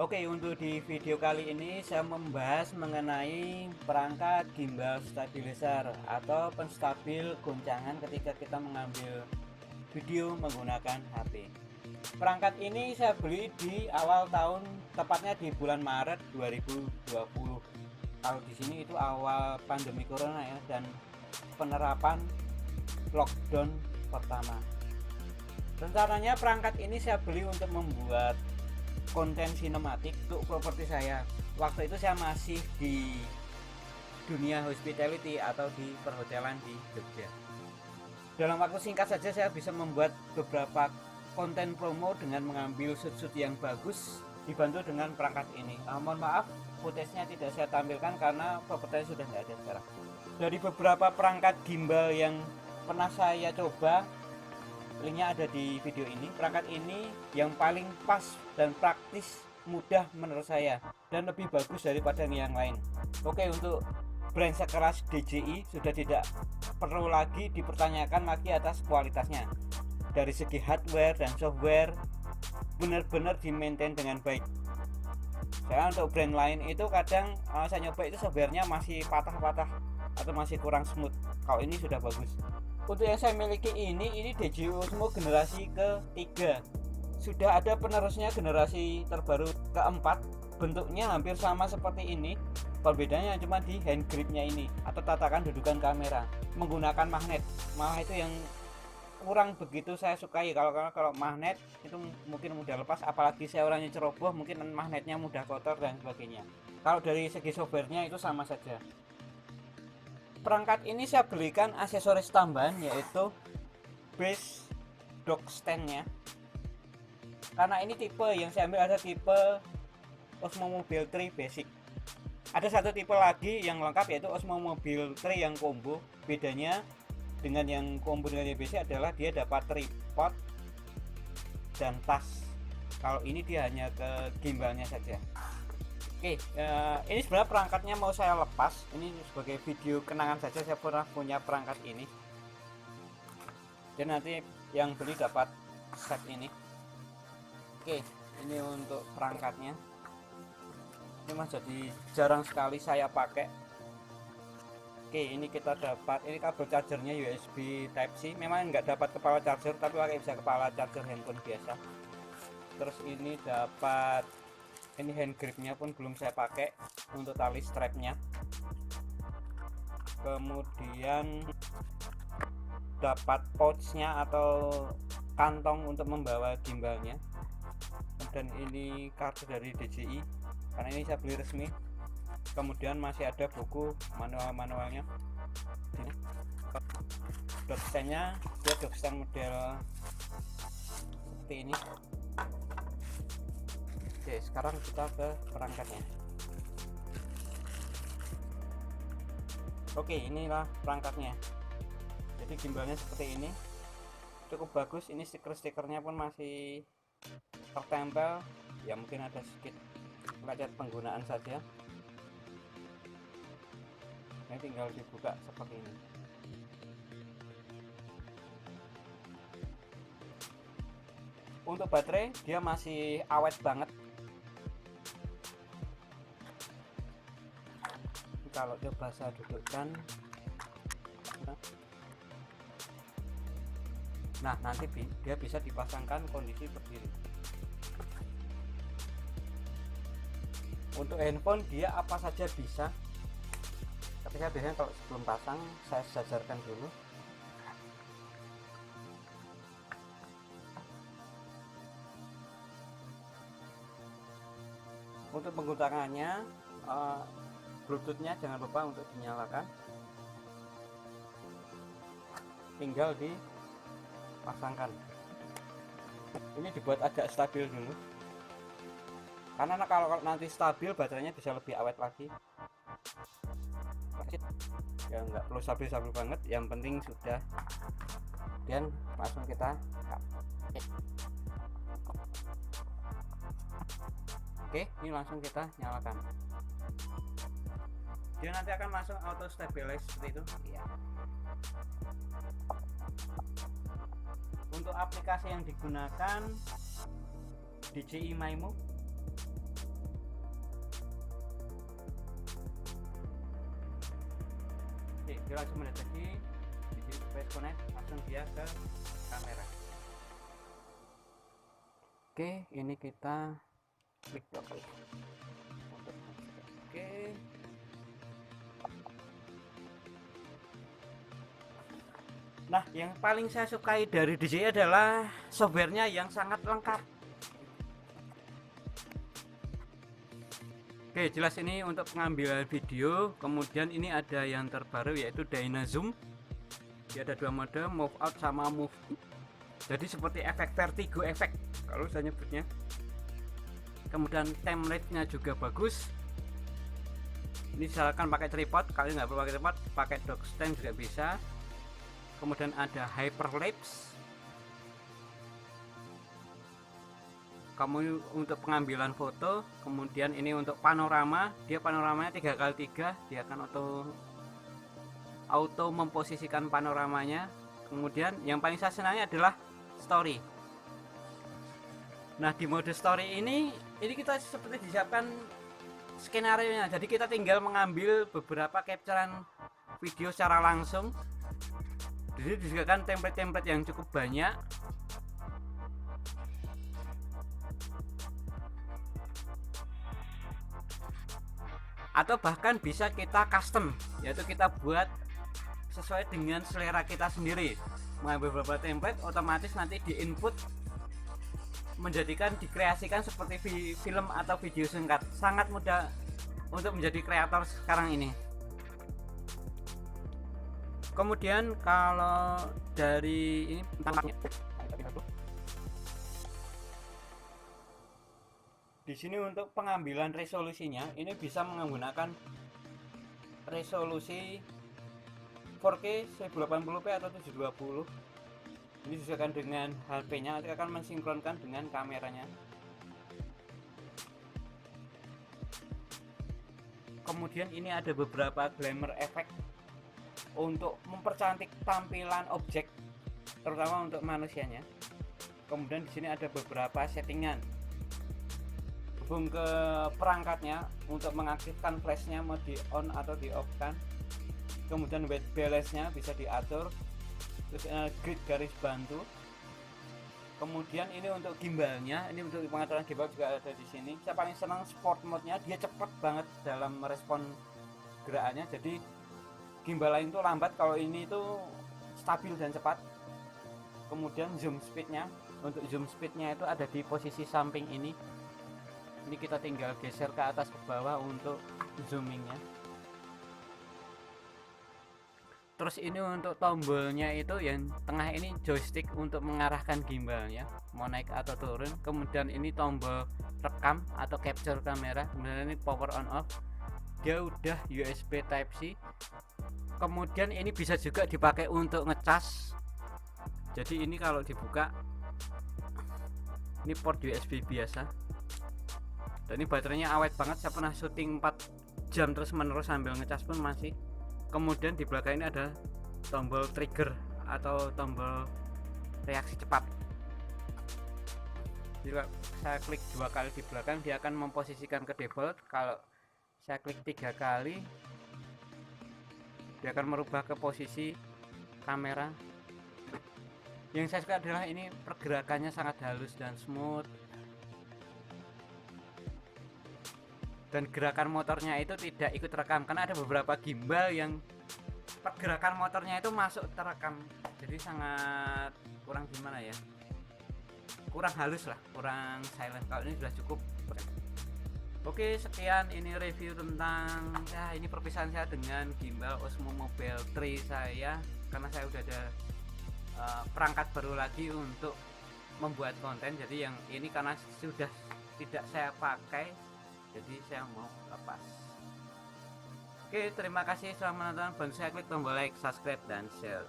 Oke, untuk di video kali ini saya membahas mengenai perangkat gimbal stabilizer atau penstabil goncangan ketika kita mengambil video menggunakan HP. Perangkat ini saya beli di awal tahun, tepatnya di bulan Maret 2020. Kalau di sini itu awal pandemi corona ya, dan penerapan lockdown pertama. Rencananya perangkat ini saya beli untuk membuat konten sinematik untuk properti saya. Waktu itu saya masih di dunia hospitality atau di perhotelan di Jogja. Dalam waktu singkat saja saya bisa membuat beberapa konten promo dengan mengambil shoot-shoot yang bagus dibantu dengan perangkat ini. Mohon maaf, footage-nya tidak saya tampilkan karena propertinya sudah tidak ada sekarang. Dari beberapa perangkat gimbal yang pernah saya coba, linknya ada di video ini. Perangkat ini yang paling pas dan praktis, mudah menurut saya, dan lebih bagus daripada yang lain. Oke, untuk brand sekelas DJI sudah tidak perlu lagi dipertanyakan lagi atas kualitasnya. Dari segi hardware dan software benar-benar di-maintain dengan baik. Saya untuk brand lain itu kadang saya nyoba itu softwarenya masih patah-patah atau masih kurang smooth. Kalau ini sudah bagus. Untuk yang saya miliki ini DJI Osmo generasi ketiga. Sudah ada penerusnya generasi terbaru keempat. Bentuknya hampir sama seperti ini. Perbedaannya cuma di hand gripnya ini atau tatakan dudukan kamera menggunakan magnet. Malah itu yang kurang begitu saya sukai. Kalau magnet itu mungkin mudah lepas, apalagi saya orangnya ceroboh, mungkin magnetnya mudah kotor dan sebagainya. Kalau dari segi softwarenya itu sama saja. Perangkat ini saya belikan aksesoris tambahan, yaitu base dock standnya. Karena ini tipe yang saya ambil ada tipe Osmo Mobile 3 Basic. Ada satu tipe lagi yang lengkap, yaitu Osmo Mobile 3 yang combo. Bedanya dengan yang combo dengan yang basic adalah dia dapat tripod dan tas. Kalau ini dia hanya ke gimbalnya saja. Oke, ini sebenarnya perangkatnya mau saya lepas. Ini sebagai video kenangan saja, saya pernah punya perangkat ini. Dan nanti yang beli dapat set ini. Oke, ini untuk perangkatnya. Ini masih jadi jarang sekali saya pakai. Oke, ini kita dapat, ini kabel chargernya USB Type C. Memang nggak dapat kepala charger, tapi pakai bisa kepala charger handphone biasa. Terus ini dapat, ini hand gripnya pun belum saya pakai untuk tali strapnya. Kemudian dapat pouchnya atau kantong untuk membawa gimbalnya. Dan ini kartu dari DJI karena ini saya beli resmi. Kemudian masih ada buku manualnya. Dockstandnya dia dockstand model seperti ini. Oke, sekarang kita ke perangkatnya. Oke, inilah perangkatnya. Jadi gimbalnya seperti ini, cukup bagus. Ini stiker-stikernya pun masih tertempel, ya mungkin ada sedikit lecet penggunaan saja. Ini tinggal dibuka seperti ini. Untuk baterai dia masih awet banget. Kalau coba saya dudukkan, nah nanti dia bisa dipasangkan kondisi berdiri. Untuk handphone dia apa saja bisa, tapi saya biasanya kalau sebelum pasang saya sejajarkan dulu. Untuk penggunaannya, Bluetoothnya jangan lupa untuk dinyalakan, tinggal dipasangkan. Ini dibuat agak stabil dulu, karena kalau nanti stabil baterainya bisa lebih awet lagi. Ya nggak perlu stabil banget, yang penting sudah. Dan langsung kita oke, ini langsung kita nyalakan. Dia nanti akan langsung auto stabilize seperti itu ya. Untuk aplikasi yang digunakan DJI Maimo, dia langsung mendeteksi di sini device connect, langsung dia ke kamera. Oke, ini kita klik oke. Oke, nah yang paling saya sukai dari DJI adalah softwarenya yang sangat lengkap. Oke, jelas ini untuk pengambilan video. Kemudian ini ada yang terbaru yaitu Dynazoom. Dia ada dua mode, move out sama move in. Jadi seperti efek vertigo efek kalau saya nyebutnya. Kemudian template-nya juga bagus. Ini silakan pakai tripod, kalau nggak perlu pakai tripod, pakai dock stand juga bisa. Kemudian ada hyperlapse. Kamu untuk pengambilan foto. Kemudian ini untuk panorama, dia panoramanya 3x3, dia akan auto memposisikan panoramanya. Kemudian yang paling saya senangi adalah story. Nah, di mode story ini kita seperti disiapkan skenario nya, jadi kita tinggal mengambil beberapa capturean video secara langsung. Jadi disediakan template-template yang cukup banyak. Atau bahkan bisa kita custom, yaitu kita buat sesuai dengan selera kita sendiri. Mengambil beberapa template, otomatis nanti di input menjadikan dikreasikan seperti film atau video singkat. Sangat mudah untuk menjadi kreator sekarang ini. Kemudian kalau dari ini di sini untuk pengambilan resolusinya ini bisa menggunakan resolusi 4K 1080p atau 720. Ini disesuaikan dengan HP-nya, nanti akan mensinkronkan dengan kameranya. Kemudian ini ada beberapa glamour effect untuk mempercantik tampilan objek, terutama untuk manusianya. Kemudian di sini ada beberapa settingan. Hubung ke perangkatnya untuk mengaktifkan flashnya mau di on atau di off kan. Kemudian white balance-nya bisa diatur. Terus grid garis bantu. Kemudian ini untuk gimbalnya, ini untuk pengaturan gimbal juga ada di sini. Saya paling senang sport mode-nya, dia cepat banget dalam merespon gerakannya. Jadi gimbal lain itu lambat, kalau ini itu stabil dan cepat. Kemudian zoom speed-nya, untuk zoom speed-nya itu ada di posisi samping ini. Ini kita tinggal geser ke atas ke bawah untuk zoomingnya. Terus ini untuk tombolnya itu yang tengah ini joystick untuk mengarahkan gimbalnya mau naik atau turun. Kemudian ini tombol rekam atau capture kamera. Kemudian ini power on off. Dia udah USB Type C. Kemudian ini bisa juga dipakai untuk ngecas. Jadi ini kalau dibuka, ini port USB biasa. Dan ini baterainya awet banget. Saya pernah syuting 4 jam terus menerus sambil ngecas pun masih. Kemudian di belakang ini ada tombol trigger atau tombol reaksi cepat. Jika saya klik 2 kali di belakang, dia akan memposisikan ke default. Kalau saya klik 3 kali, dia akan merubah ke posisi kamera. Yang saya suka adalah ini pergerakannya sangat halus dan smooth. Dan gerakan motornya itu tidak ikut rekam, karena ada beberapa gimbal yang pergerakan motornya itu masuk terekam, jadi sangat kurang gimana ya, kurang halus lah, kurang silent. Kalau ini sudah cukup. Oke, sekian ini review tentang ini perpisahan saya dengan gimbal Osmo Mobile 3 saya, karena saya udah ada perangkat baru lagi untuk membuat konten. Jadi yang ini karena sudah tidak saya pakai, jadi saya mau lepas. Oke, terima kasih sudah menonton. Bantu saya klik tombol like, subscribe, dan share.